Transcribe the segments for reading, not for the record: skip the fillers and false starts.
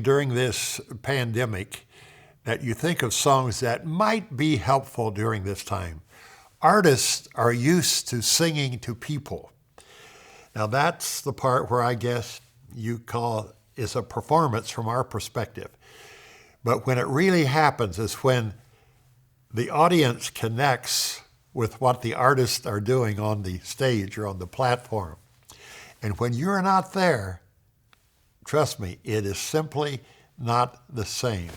during this pandemic that you think of songs that might be helpful during this time? Artists are used to singing to people. Now that's the part where I guess you call is a performance from our perspective. But when it really happens is when the audience connects with what the artists are doing on the stage or on the platform. And when you're not there, trust me, it is simply not the same.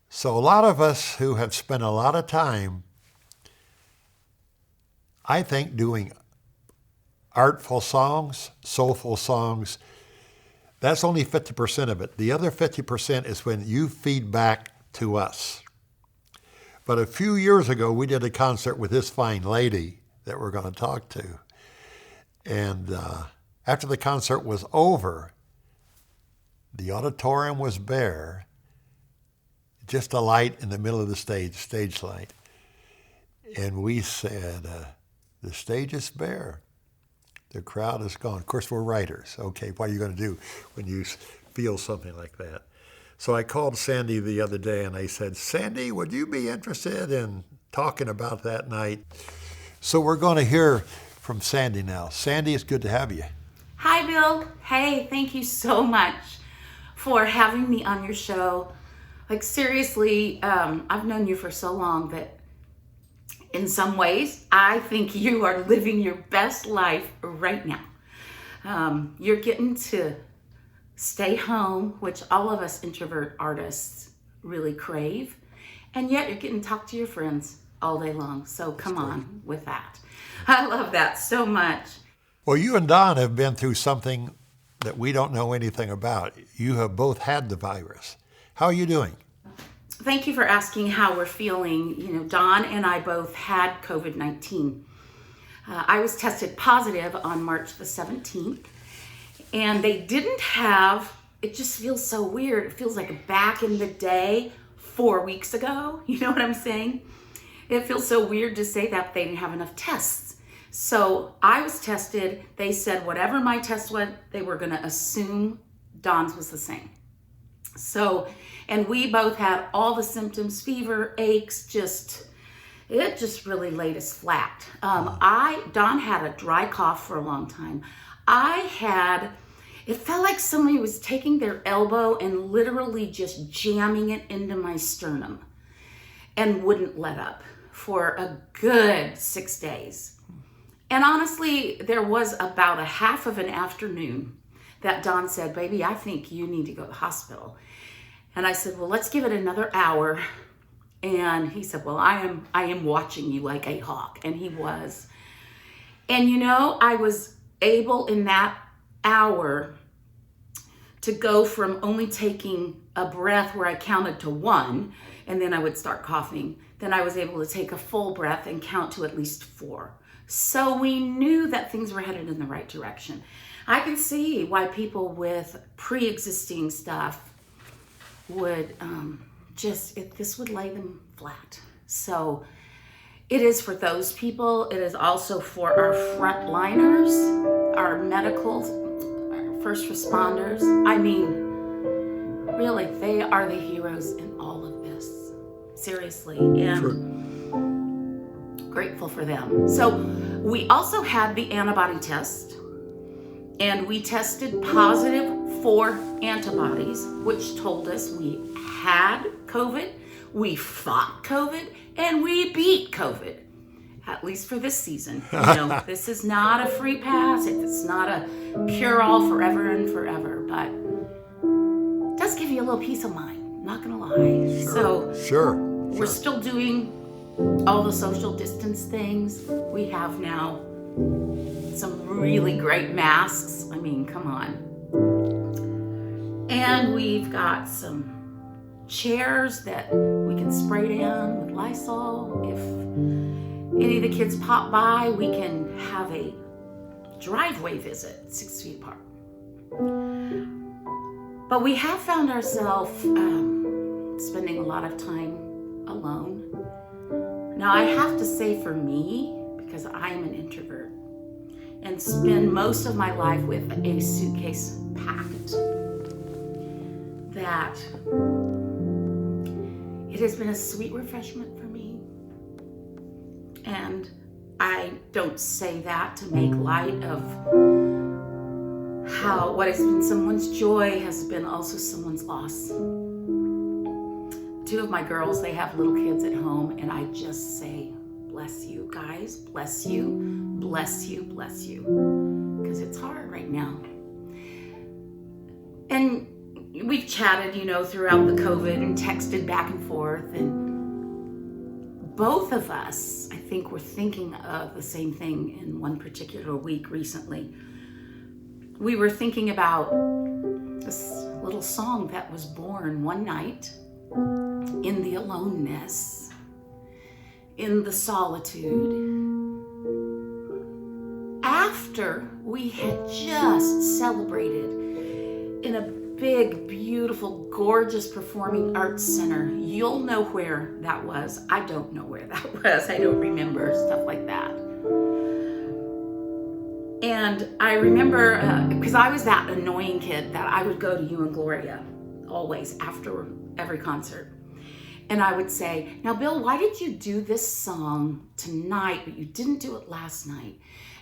So a lot of us who have spent a lot of time, I think, doing artful songs, soulful songs, that's only 50% of it. The other 50% is when you feed back to us. But a few years ago, we did a concert with this fine lady that we're going to talk to. And after the concert was over, the auditorium was bare, just a light in the middle of the stage light. And we said, the stage is bare. The crowd is gone. Of course, we're writers. Okay, what are you going to do when you feel something like that? So I called Sandy the other day and I said, Sandy, would you be interested in talking about that night? So we're going to hear from Sandy now. Sandy, it's good to have you. Hi, Bill. Hey, thank you so much for having me on your show. Like, seriously, I've known you for so long that in some ways, I think you are living your best life right now. You're getting to stay home, which all of us introvert artists really crave, and yet you're getting to talk to your friends all day long. So come on with that. I love that so much. Well, you and Don have been through something that we don't know anything about. You have both had the virus. How are you doing? Thank you for asking how we're feeling. You know, Don and I both had COVID-19. I was tested positive on March the 17th, and they didn't have, it just feels so weird. It feels like back in the day, 4 weeks ago. You know what I'm saying? It feels so weird to say that they didn't have enough tests. So I was tested. They said whatever my test was, they were going to assume Don's was the same. So, and we both had all the symptoms, fever, aches, it just really laid us flat. Don had a dry cough for a long time. It felt like somebody was taking their elbow and literally just jamming it into my sternum and wouldn't let up for a good 6 days. And honestly, there was about a half of an afternoon that Don said, baby, I think you need to go to the hospital. And I said, well, let's give it another hour. And he said, well, I am watching you like a hawk. And he was. And you know, I was able in that hour to go from only taking a breath where I counted to 1, and then I would start coughing. Then I was able to take a full breath and count to at least 4. So we knew that things were headed in the right direction. I can see why people with pre-existing stuff would this would lay them flat. So it is for those people. It is also for our frontliners, our medicals, our first responders. I mean, really, they are the heroes in all of this. Seriously. And grateful for them. So we also had the antibody test, and we tested positive for antibodies, which told us we had COVID, we fought COVID, and we beat COVID, at least for this season. You know, this is not a free pass. It's not a cure-all forever and forever, but it does give you a little peace of mind, not gonna lie. Sure. We're still doing all the social distance things. We have now some really great masks. I mean, come on. And we've got some chairs that we can spray down with Lysol. If any of the kids pop by, we can have a driveway visit 6 feet apart. But we have found ourselves spending a lot of time alone. Now, I have to say for me, because I am an introvert and spend most of my life with a suitcase packed, that it has been a sweet refreshment for me. And I don't say that to make light of how what has been someone's joy has been also someone's loss. Two of my girls, they have little kids at home, and I just say, bless you guys, bless you, bless you, bless you, because it's hard right now. And we've chatted, throughout the COVID and texted back and forth, and both of us, I think, were thinking of the same thing in one particular week recently. We were thinking about this little song that was born one night in the aloneness, in the solitude, after we had just celebrated in a big, beautiful, gorgeous performing arts center. You'll know where that was. I don't know where that was. I don't remember stuff like that. And I remember, because I was that annoying kid that I would go to you and Gloria always after every concert. And I would say, now, Bill, why did you do this song tonight, but you didn't do it last night?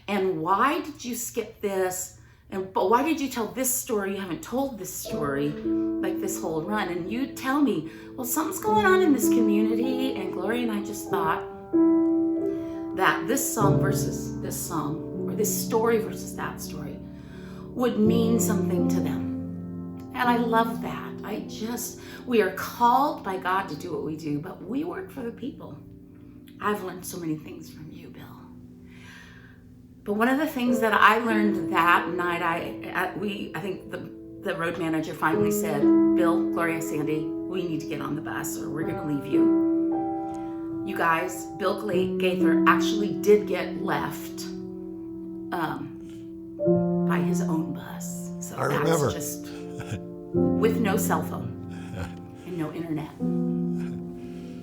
And why did you skip this? But why did you tell this story? You haven't told this story like this whole run. And you tell me, well, something's going on in this community. And Gloria and I just thought that this song versus this song, or this story versus that story, would mean something to them. And I love that. We are called by God to do what we do, but we work for the people. I've learned so many things from you, Bill. But one of the things that I learned that night, I think the road manager finally said, Bill, Gloria, Sandy, we need to get on the bus or we're going to leave you. You guys, Bill Gaither actually did get left by his own bus. So I remember. Just with no cell phone and no internet.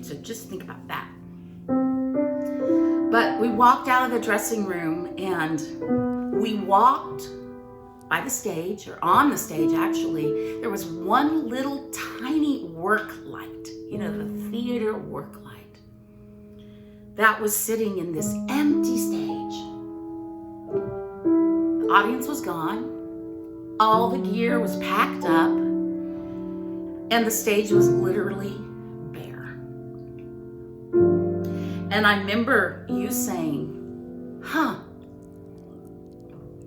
So just think about that. But we walked out of the dressing room and we walked by the stage, or on the stage actually. There was one little tiny work light, the theater work light, that was sitting in this empty stage. The audience was gone. All the gear was packed up, and the stage was literally bare. And I remember you saying,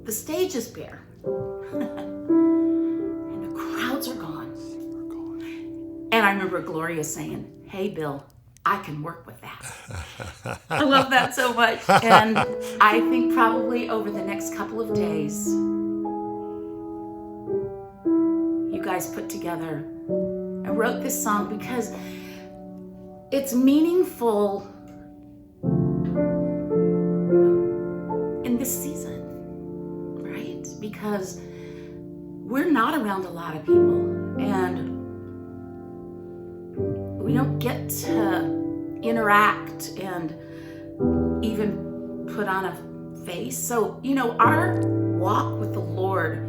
the stage is bare. And the crowds are gone. And I remember Gloria saying, hey, Bill, I can work with that. I love that so much. And I think probably over the next couple of days, you guys put together and wrote this song because it's meaningful in this season, right? Because we're not around a lot of people and we don't get to interact and even put on a face. So, our walk with the Lord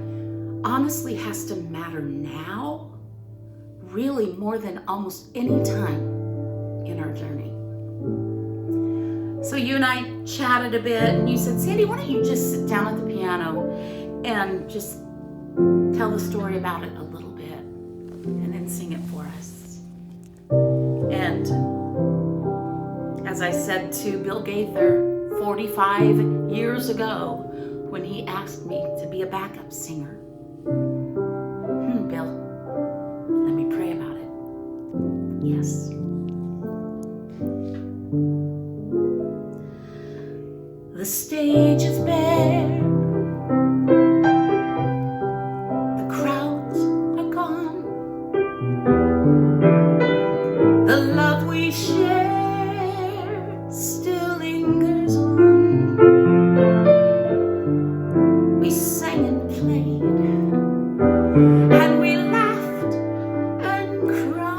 honestly has to matter now, really more than almost any time in our journey. So you and I chatted a bit, and you said, Sandy, why don't you just sit down at the piano and just tell the story about it a little bit and then sing it for us. And as I said to Bill Gaither 45 years ago when he asked me to be a backup singer, Bill, let me pray about it. Yes. The stage is bare. The crowds are gone. The love we shared still lingers on. We sang and played, and we laughed and cried.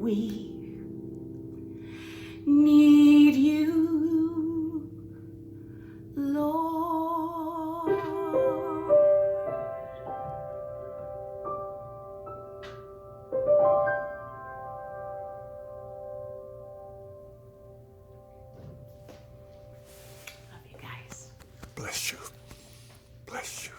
We need you, Lord. Love you guys. Bless you. Bless you.